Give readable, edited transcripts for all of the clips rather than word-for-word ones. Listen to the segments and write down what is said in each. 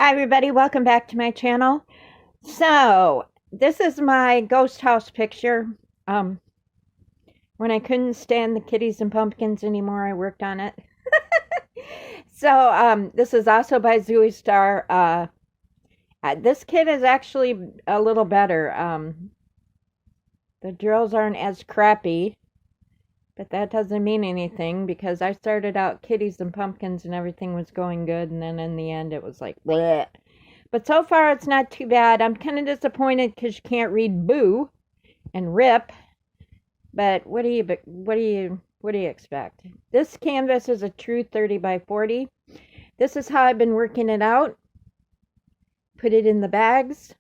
Hi everybody, welcome back to my channel. So, this is my ghost house picture. Um, when I couldn't stand the kitties and pumpkins anymore, I worked on it. This is also by Zooey Star. This kit is actually a little better. The drills aren't as crappy, but that doesn't mean anything because I started out kitties and pumpkins and everything was going good, and then in the end it was like, bleh. But so far, it's not too bad. I'm kind of disappointed because you can't read boo and rip. But what do you expect? This canvas is a true 30 by 40. This is how I've been working it out. Put it in the bags.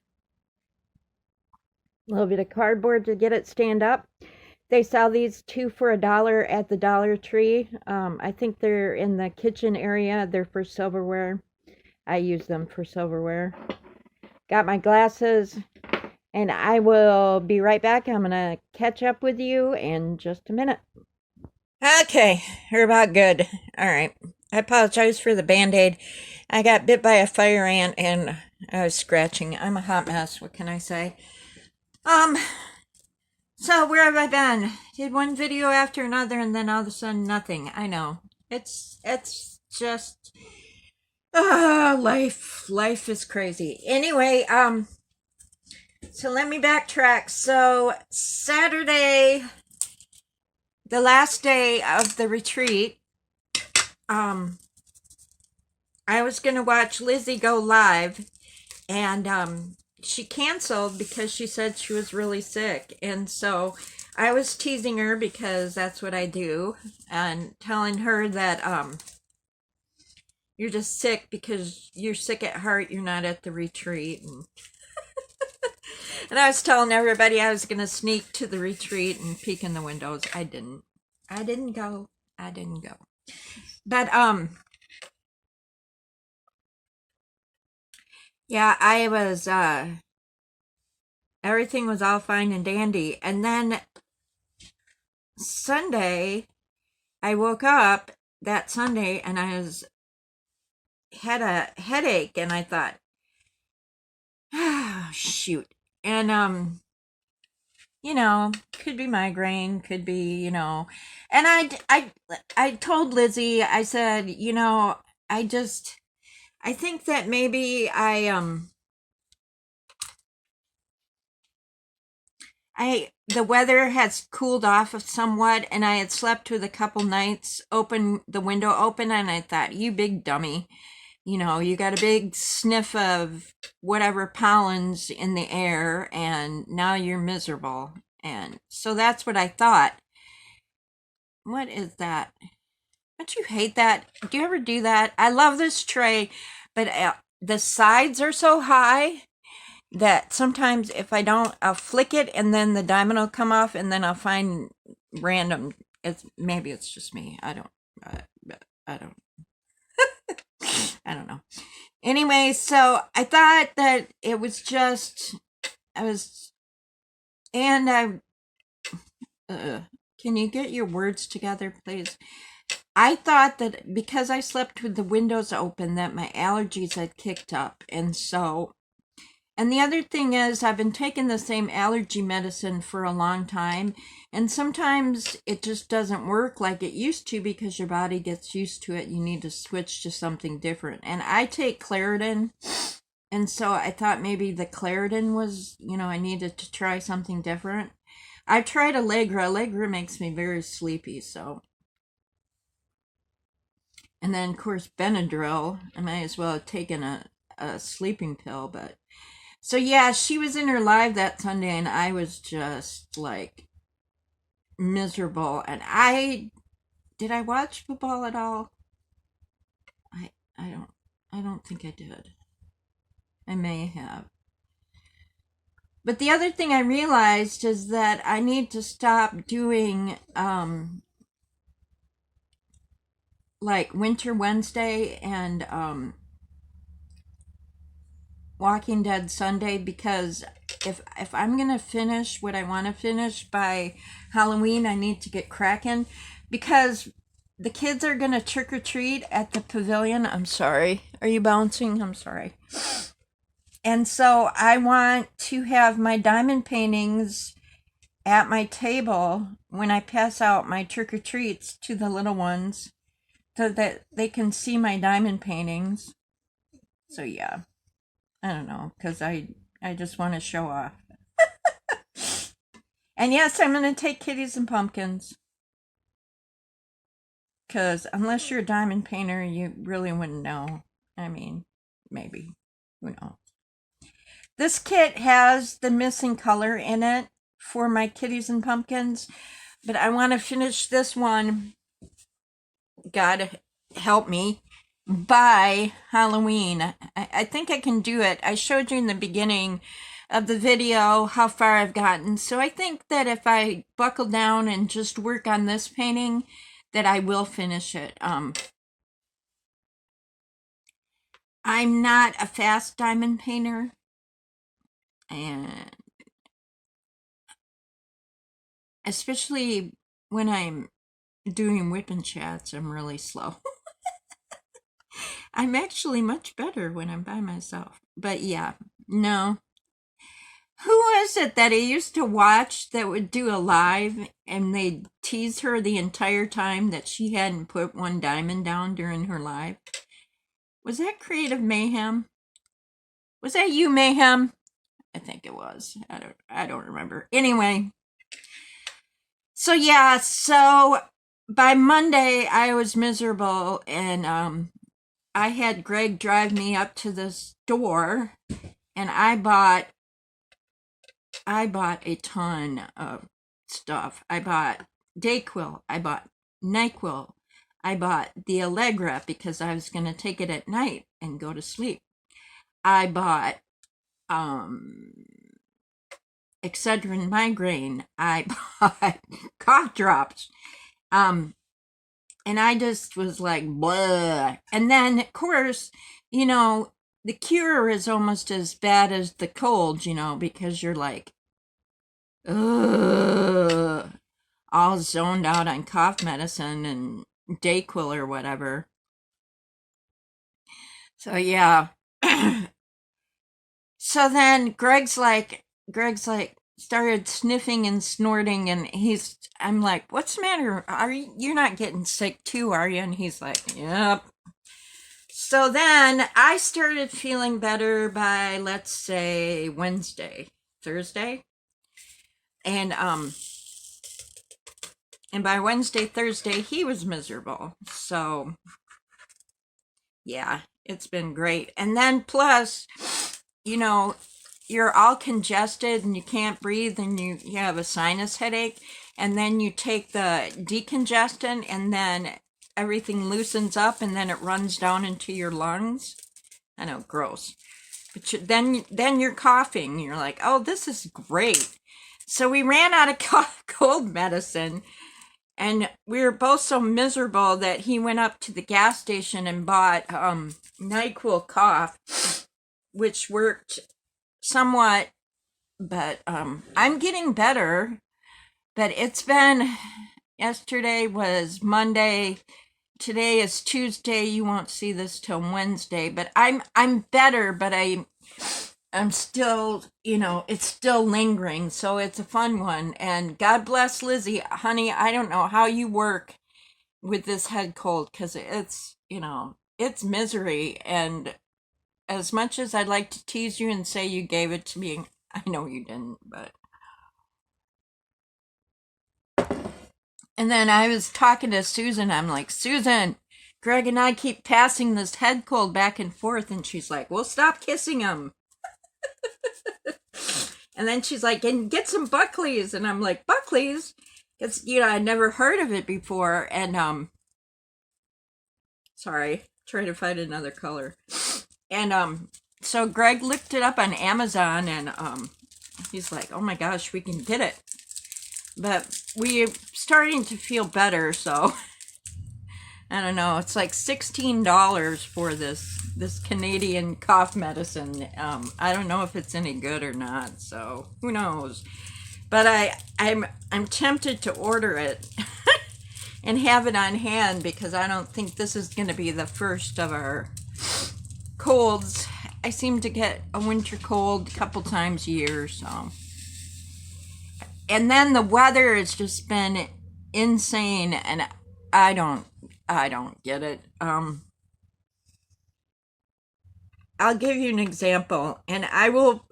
A little bit of cardboard to get it stand up. They sell these two for $1 at the Dollar Tree. I think they're in the kitchen area. They're for silverware. I use them for silverware. Got my glasses, and I will be right back. I'm going to catch up with you in just a minute. Okay, we're about good. All right. I apologize for the Band-Aid. I got bit by a fire ant, and I was scratching. I'm a hot mess. What can I say? So where have I been? Did one video after another, and then all of a sudden nothing. I know. It's just... life is crazy. Anyway, so let me backtrack. So Saturday, the last day of the retreat, I was gonna watch Lizzie go live, and she canceled because she said she was really sick, and so I was teasing her because that's what I do, and telling her that you're just sick because you're sick at heart, you're not at the retreat. And I was telling everybody I was going to sneak to the retreat and peek in the windows. I didn't go. But, yeah, I was, everything was all fine and dandy. And then Sunday, I woke up that Sunday and had a headache, and I thought, oh, shoot. And could be migraine, could be, and I told Lizzie, I said, I think that maybe the weather has cooled off somewhat, and I had slept with a couple nights the window open, and I thought, you big dummy. You got a big sniff of whatever pollen's in the air, and now you're miserable. And so that's what I thought. What is that? Don't you hate that? Do you ever do that? I love this tray, but the sides are so high that sometimes if I don't, I'll flick it and then the diamond will come off, and then I'll find random. Maybe it's just me. I don't. I don't know. Anyway, so I thought that it was just, can you get your words together, please? I thought that because I slept with the windows open that my allergies had kicked up, and the other thing is, I've been taking the same allergy medicine for a long time, and sometimes it just doesn't work like it used to because your body gets used to it. You need to switch to something different. And I take Claritin, and so I thought maybe the Claritin was, I needed to try something different. I tried Allegra. Allegra makes me very sleepy, so. And then, of course, Benadryl. I might as well have taken a sleeping pill, but. So yeah, she was in her live that Sunday, and I was just like miserable. And did I watch football at all? I don't think I did. I may have. But the other thing I realized is that I need to stop doing like Winter Wednesday and Walking Dead Sunday, because if I'm gonna finish what I want to finish by Halloween, I need to get cracking, because the kids are gonna trick or treat at the pavilion. I'm sorry, Are you bouncing? I'm sorry. And so I want to have my diamond paintings at my table when I pass out my trick-or-treats to the little ones so that they can see my diamond paintings. So yeah, I don't know, because I just want to show off. And yes, I'm going to take kitties and pumpkins. Because unless you're a diamond painter, you really wouldn't know. I mean, maybe. Who knows? This kit has the missing color in it for my kitties and pumpkins. But I want to finish this one, God help me, by Halloween. I think I can do it. I showed you in the beginning of the video how far I've gotten. So I think that if I buckle down and just work on this painting, that I will finish it. I'm not a fast diamond painter, and especially when I'm doing whip and chats, I'm really slow. I'm actually much better when I'm by myself. But yeah, no. Who was it that I used to watch that would do a live and they'd tease her the entire time that she hadn't put one diamond down during her live? Was that Creative Mayhem? Was that you, Mayhem? I think it was. I don't remember. Anyway. So yeah, so by Monday I was miserable, and I had Greg drive me up to the store, and I bought a ton of stuff. I bought Dayquil, I bought NyQuil, I bought the Allegra because I was going to take it at night and go to sleep. I bought Excedrin migraine. I bought cough drops. And I just was like, blah. And then, of course, you know, the cure is almost as bad as the cold, you know, because you're like, ugh, all zoned out on cough medicine and Dayquil or whatever. So yeah. So then Greg's like started sniffing and snorting, and I'm like, what's the matter? You're not getting sick too, are you? And he's like, yep. So then I started feeling better by, let's say, Thursday. And by Wednesday, Thursday, he was miserable. So yeah, it's been great. And then plus, you know, you're all congested and you can't breathe and you have a sinus headache, and then you take the decongestant and then everything loosens up and then it runs down into your lungs. I know, gross. But then you're coughing. You're like, oh, this is great. So we ran out of cold medicine, and we were both so miserable that he went up to the gas station and bought NyQuil cough, which worked somewhat, but I'm getting better. But it's been, yesterday was Monday, today is Tuesday. You won't see this till Wednesday, but I'm better, but I'm still, you know, it's still lingering, so it's a fun one. And God bless Lizzie, honey. I don't know how you work with this head cold, because it's, you know, it's misery. And as much as I'd like to tease you and say you gave it to me, I know you didn't, but. And then I was talking to Susan. I'm like, Susan, Greg and I keep passing this head cold back and forth. And she's like, well, stop kissing him. And then she's like, and get some Buckley's. And I'm like, Buckley's? Because, you know, I'd never heard of it before. And, sorry, trying to find another color. And, so Greg looked it up on Amazon, and, he's like, oh my gosh, we can get it. But we're starting to feel better, so I don't know. It's like $16 for this Canadian cough medicine. I don't know if it's any good or not, so who knows. But I'm tempted to order it and have it on hand, because I don't think this is going to be the first of our colds. I seem to get a winter cold a couple times a year, so. And then the weather has just been insane, and I don't I don't get it. I'll give you an example, and I will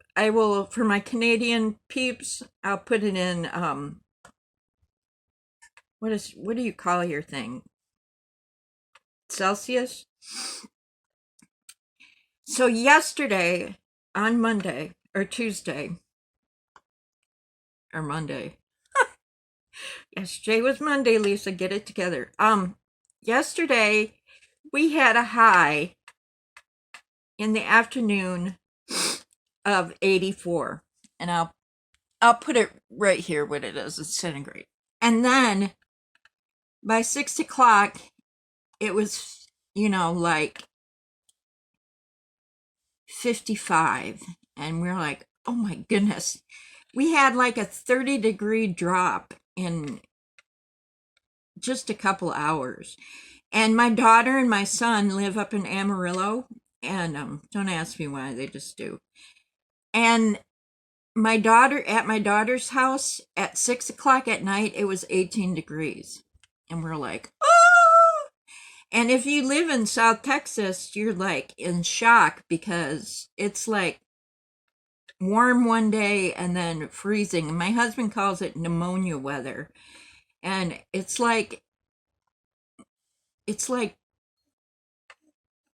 for my Canadian peeps, I'll put it in what do you call your thing? Celsius? So yesterday on Monday or Tuesday or Monday. Yesterday was Monday, Lisa, get it together. Yesterday we had a high in the afternoon of 84. And I'll put it right here what it is. It's centigrade. And then by 6 o'clock it was, like 55. And we're like, oh my goodness. We had like a 30-degree drop in just a couple hours. And my daughter and my son live up in Amarillo. And don't ask me why, they just do. And at my daughter's house at 6 o'clock at night, it was 18 degrees. And we're like, oh! And if you live in South Texas, you're like in shock because it's like warm one day and then freezing. And my husband calls it pneumonia weather. And it's like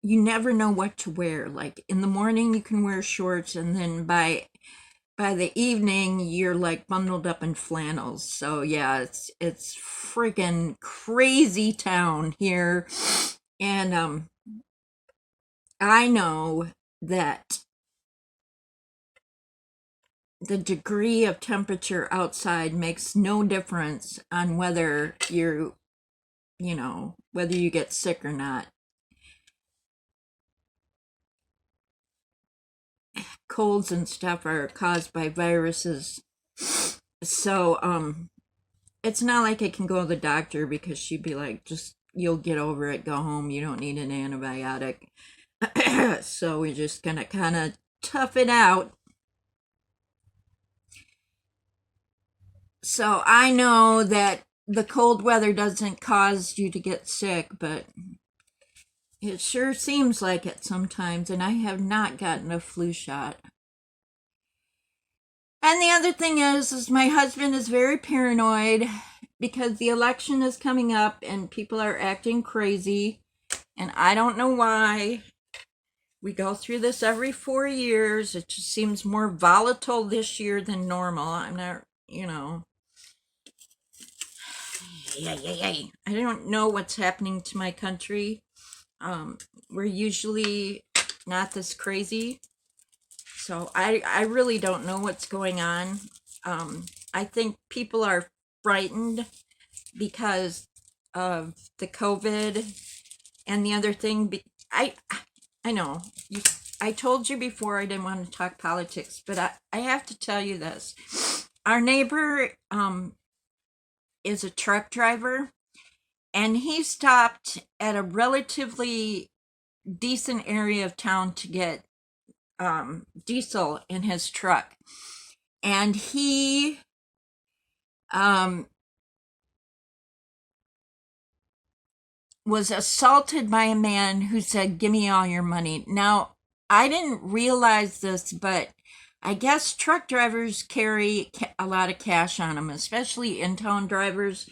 you never know what to wear. Like in the morning you can wear shorts, and then by the evening you're like bundled up in flannels. So yeah, it's freaking crazy town here. And I know that the degree of temperature outside makes no difference on whether whether you get sick or not. Colds and stuff are caused by viruses. So it's not like I can go to the doctor because she'd be like, just you'll get over it, go home, you don't need an antibiotic. So we're just gonna kind of tough it out. So I know that the cold weather doesn't cause you to get sick, but it sure seems like it sometimes, and I have not gotten a flu shot. And the other thing is my husband is very paranoid because the election is coming up and people are acting crazy, and I don't know why. We go through this every 4 years. It just seems more volatile this year than normal. I'm not, I don't know what's happening to my country. We're usually not this crazy. So I really don't know what's going on. I think people are frightened because of the COVID and the other thing. I know I told you before I didn't want to talk politics, but I have to tell you this. Our neighbor is a truck driver, and he stopped at a relatively decent area of town to get diesel in his truck. And he was assaulted by a man who said, "Give me all your money." Now, I didn't realize this, but I guess truck drivers carry a lot of cash on them, especially in-town drivers.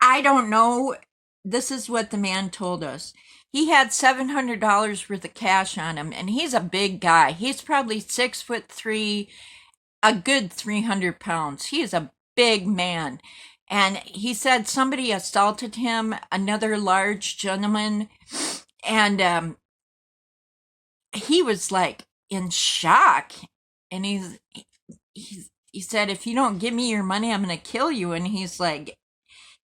I don't know. This is what the man told us. He had $700 worth of cash on him, and he's a big guy. He's probably 6'3", a good 300 pounds. He is a big man. And he said somebody assaulted him, another large gentleman, and he was like in shock. And he said, "If you don't give me your money, I'm going to kill you." And he's like,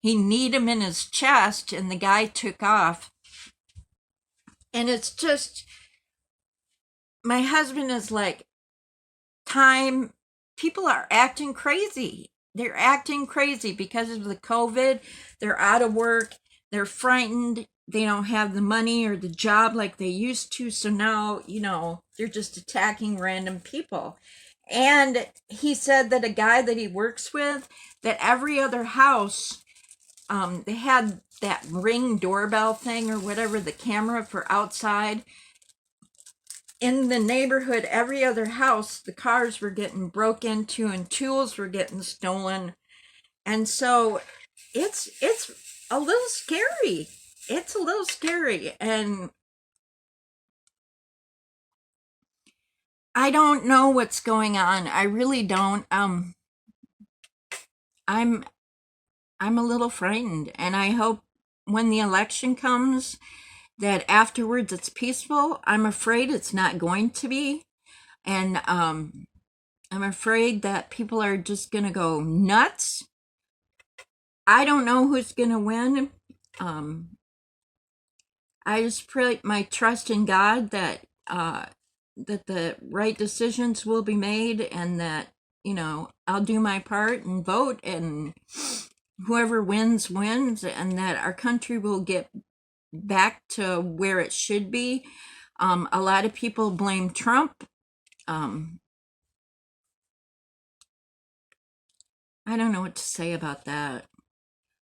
he kneed him in his chest, and the guy took off. And it's just, my husband is like, people are acting crazy. They're acting crazy because of the COVID. They're out of work. They're frightened. they don't have the money or the job like they used to. So now, they're just attacking random people. And he said that a guy that he works with, that every other house, they had that Ring doorbell thing or whatever, the camera for outside. In the neighborhood, every other house, the cars were getting broke into and tools were getting stolen. And so it's a little scary. It's a little scary. And I don't know what's going on. I really don't. I'm I'm a little frightened, and I hope when the election comes that afterwards it's peaceful. I'm afraid it's not going to be. And I'm afraid that people are just going to go nuts. I don't know who's going to win. I just put my trust in God that that the right decisions will be made, and that I'll do my part and vote, and whoever wins wins, and that our country will get back to where it should be. A lot of people blame Trump. I don't know what to say about that.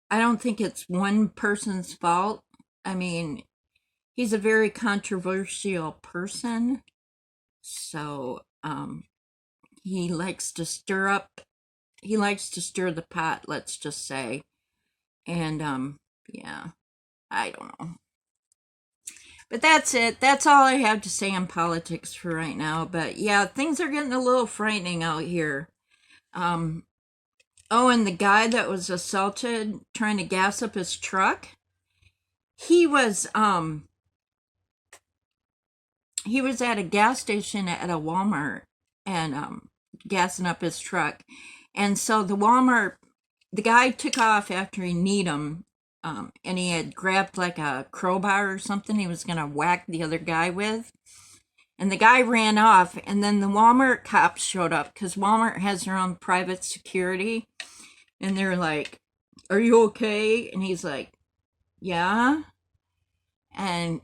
I don't think it's one person's fault. I mean, he's a very controversial person. So, he likes to stir the pot, let's just say. And, yeah, I don't know. But that's it. That's all I have to say on politics for right now. But yeah, things are getting a little frightening out here. Oh, and the guy that was assaulted trying to gas up his truck, he was at a gas station at a Walmart, and gassing up his truck. And so the guy took off after he kneed him, and he had grabbed like a crowbar or something he was going to whack the other guy with. And the guy ran off, and then the Walmart cops showed up, because Walmart has their own private security. And they're like, "Are you okay?" And he's like, "Yeah." And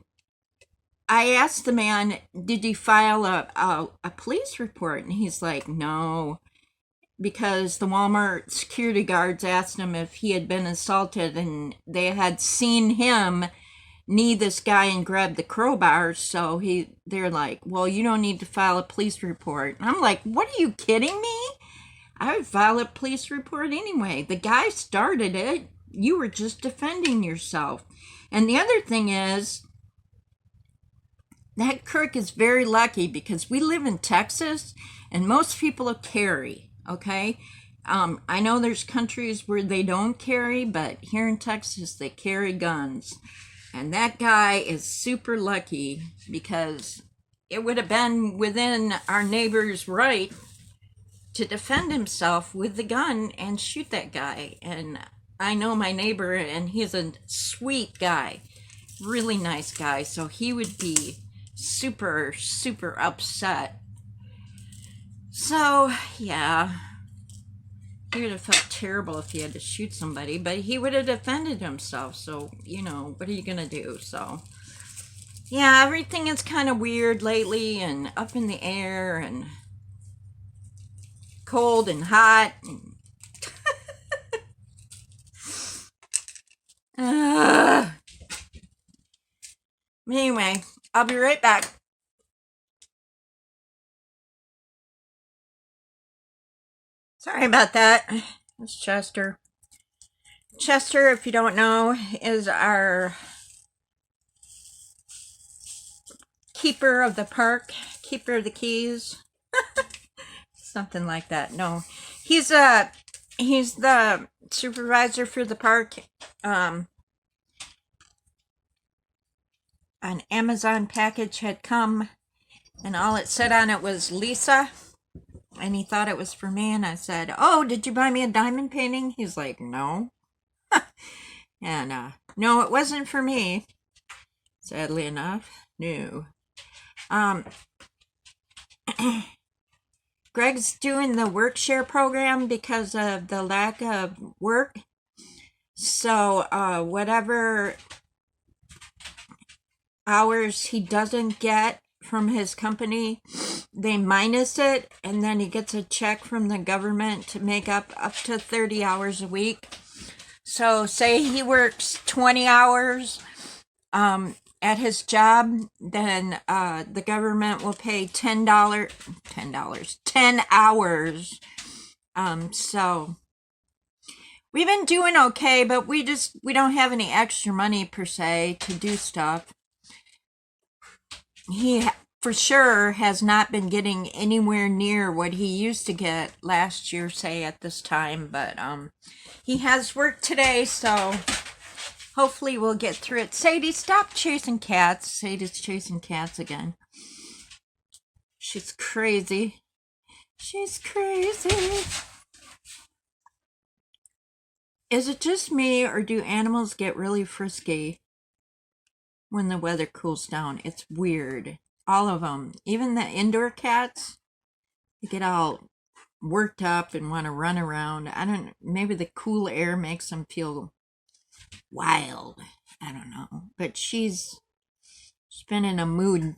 I asked the man, "Did he file a police report?" And he's like, "No," because the Walmart security guards asked him if he had been assaulted, and they had seen him knee this guy and grab the crowbar. So they're like, "Well, you don't need to file a police report." And I'm like, "What, are you kidding me? I would file a police report anyway. The guy started it. You were just defending yourself." And the other thing is, that Kirk is very lucky, because we live in Texas and most people carry, okay? I know there's countries where they don't carry, but here in Texas they carry guns. And that guy is super lucky, because it would have been within our neighbor's right to defend himself with the gun and shoot that guy. And I know my neighbor, and he's a sweet guy, really nice guy, so he would be super, super upset. So, yeah, he would have felt terrible if he had to shoot somebody, but he would have defended himself. So, what are you gonna do? So, yeah, everything is kind of weird lately, and up in the air, and cold and hot. Anyway, I'll be right back. Sorry about that. It's Chester. Chester, if you don't know, is our keeper of the park, keeper of the keys. Something like that. No, he's the supervisor for the park. An Amazon package had come, and all it said on it was Lisa, and he thought it was for me. And I said, "Oh, did you buy me a diamond painting?" He's like, "No." And no, it wasn't for me, sadly enough. No. Greg's doing the work-share program because of the lack of work. So whatever hours he doesn't get from his company, they minus it, and then he gets a check from the government to make up to 30 hours a week. So say he works 20 hours at his job, then the government will pay $10 10 hours. So we've been doing okay, but we don't have any extra money per se to do stuff. He for sure has not been getting anywhere near what he used to get last year, say at this time, but he has work today, so hopefully we'll get through it. Sadie, stop chasing cats. Sadie's chasing cats again. She's crazy. She's crazy. Is it just me, or do animals get really frisky when the weather cools down? It's weird. All of them. Even the indoor cats, they get all worked up and want to run around. Maybe the cool air makes them feel wild. I don't know. But she's been in a mood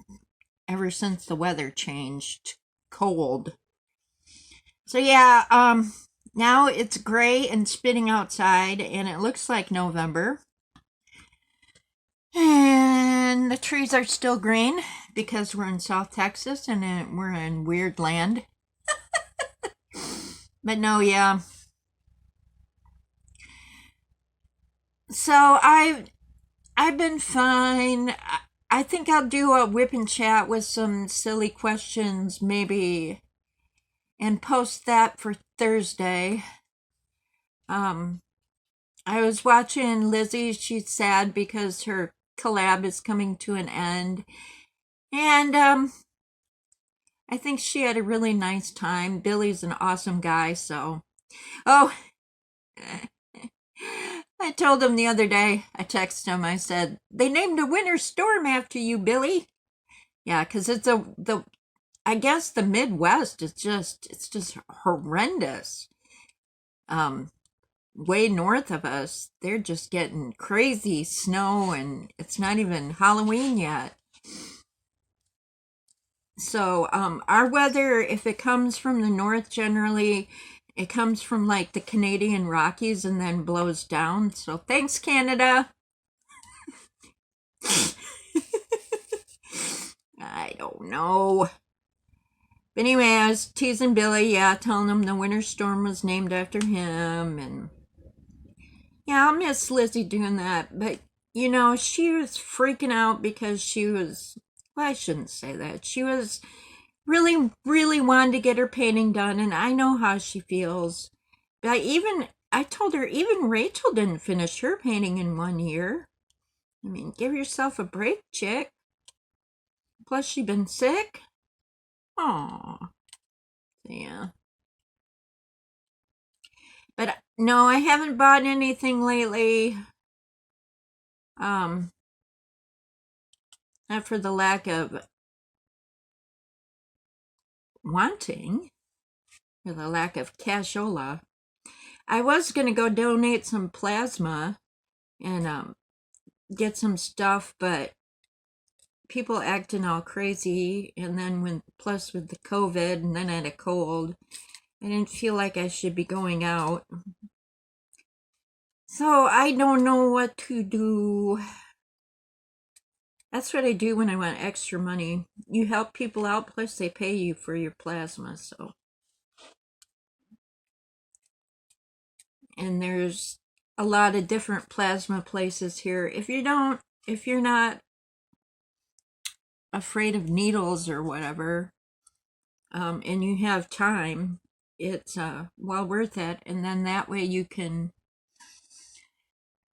ever since the weather changed cold. So yeah, now it's gray and spitting outside, and it looks like November. And the trees are still green because we're in South Texas and we're in weird land. But no, yeah. So I've been fine. I think I'll do a whip and chat with some silly questions maybe, and post that for Thursday. I was watching Lizzie. She's sad because her collab is coming to an end. And I think she had a really nice time. Billy's an awesome guy, so. Oh, I told him the other day, I texted him, I said, they named a winter storm after you, Billy. Yeah, because I guess the Midwest is it's just horrendous. Way north of us, they're just getting crazy snow, and it's not even Halloween yet. So our weather, if it comes from the north, generally it comes from like the Canadian Rockies and then blows down. So thanks, Canada. I don't know. But anyway, I was teasing Billy, yeah, telling him the winter storm was named after him, and yeah, I'll miss Lizzie doing that. But you know, she was freaking out because well, I shouldn't say that. She was really, really wanted to get her painting done, and I know how she feels. But I told her, even Rachel didn't finish her painting in 1 year. I mean, give yourself a break, chick. Plus, she's been sick. Aw. Yeah. But no, I haven't bought anything lately. Not for the lack of wanting, for the lack of cashola. I was gonna go donate some plasma and get some stuff, but people acting all crazy, and then plus with the COVID, and then I had a cold, I didn't feel like I should be going out. So I don't know what to do. That's what I do when I want extra money. You help people out, plus they pay you for your plasma, so. And there's a lot of different plasma places here. If you're not afraid of needles or whatever, and you have time, it's well worth it. And then that way you can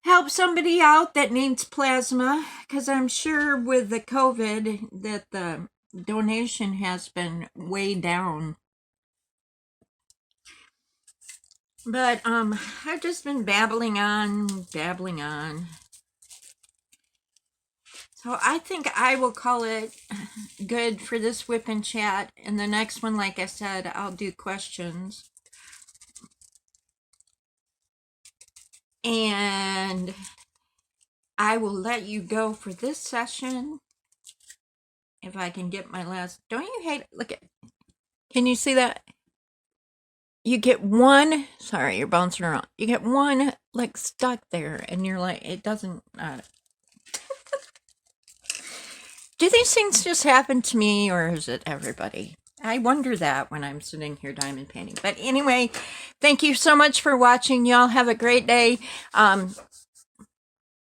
help somebody out that needs plasma, because I'm sure with the COVID that the donation has been way down. But I've just been babbling on. So I think I will call it good for this whip and chat. And the next one, like I said, I'll do questions. And I will let you go for this session. If I can get my last, don't you hate it? Look at, can you see that? You get one, sorry, you're bouncing around. You get one like stuck there and you're like, it doesn't, do these things just happen to me or is it everybody? I wonder that when I'm sitting here diamond painting. But anyway, thank you so much for watching. Y'all have a great day.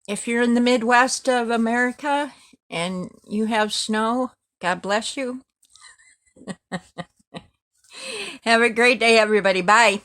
If you're in the Midwest of America and you have snow, God bless you. Have a great day, everybody. Bye.